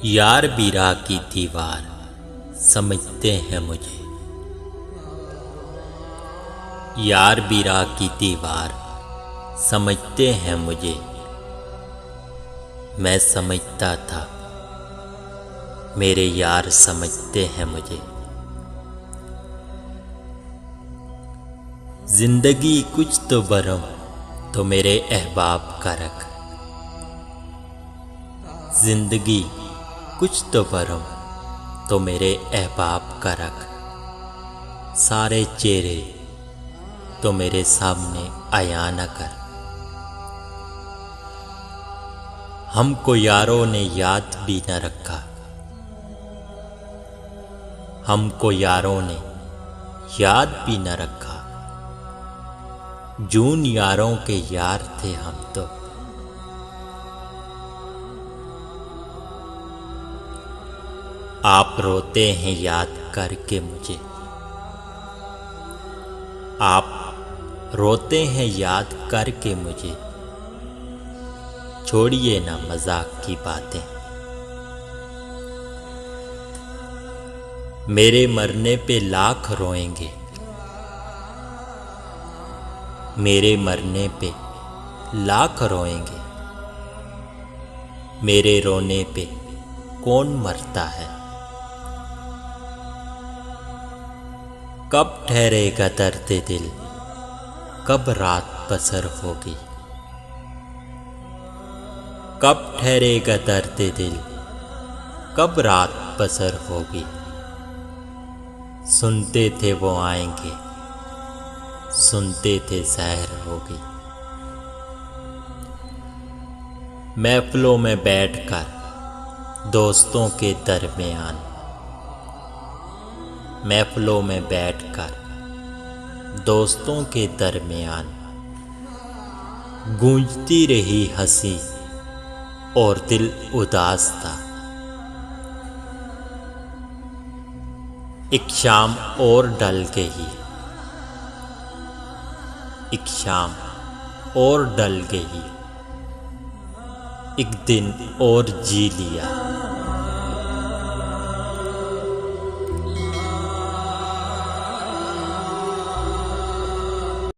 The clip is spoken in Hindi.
यार बीरा की दीवार समझते हैं मुझे। यार बीरा की दीवार समझते हैं मुझे। मैं समझता था मेरे यार समझते हैं मुझे। जिंदगी कुछ तो बरम तो मेरे अहबाब का रख। जिंदगी कुछ तो बरम तो मेरे अहबाब का रख। सारे चेहरे तो मेरे सामने आया न कर। हमको यारों ने याद भी न रखा। हमको यारों ने याद भी न रखा। जून यारों के यार थे हम तो। आप रोते हैं याद करके मुझे। आप रोते हैं याद करके मुझे। छोड़िए ना मजाक की बातें। मेरे मरने पे लाख रोएंगे। मेरे मरने पे लाख रोएंगे। मेरे रोने पे कौन मरता है। कब ठहरेगा दर्द दिल, कब रात बसर होगी। कब ठहरेगा दर्द दिल, कब रात बसर होगी। सुनते थे वो आएंगे, सुनते थे सहर होगी। महफिलों में बैठकर दोस्तों के दरमियान। महफिलों में बैठकर दोस्तों के दरमियान गूंजती रही हंसी और दिल उदास था। एक शाम और ढल गई। एक शाम और ढल गई। एक दिन और जी लिया।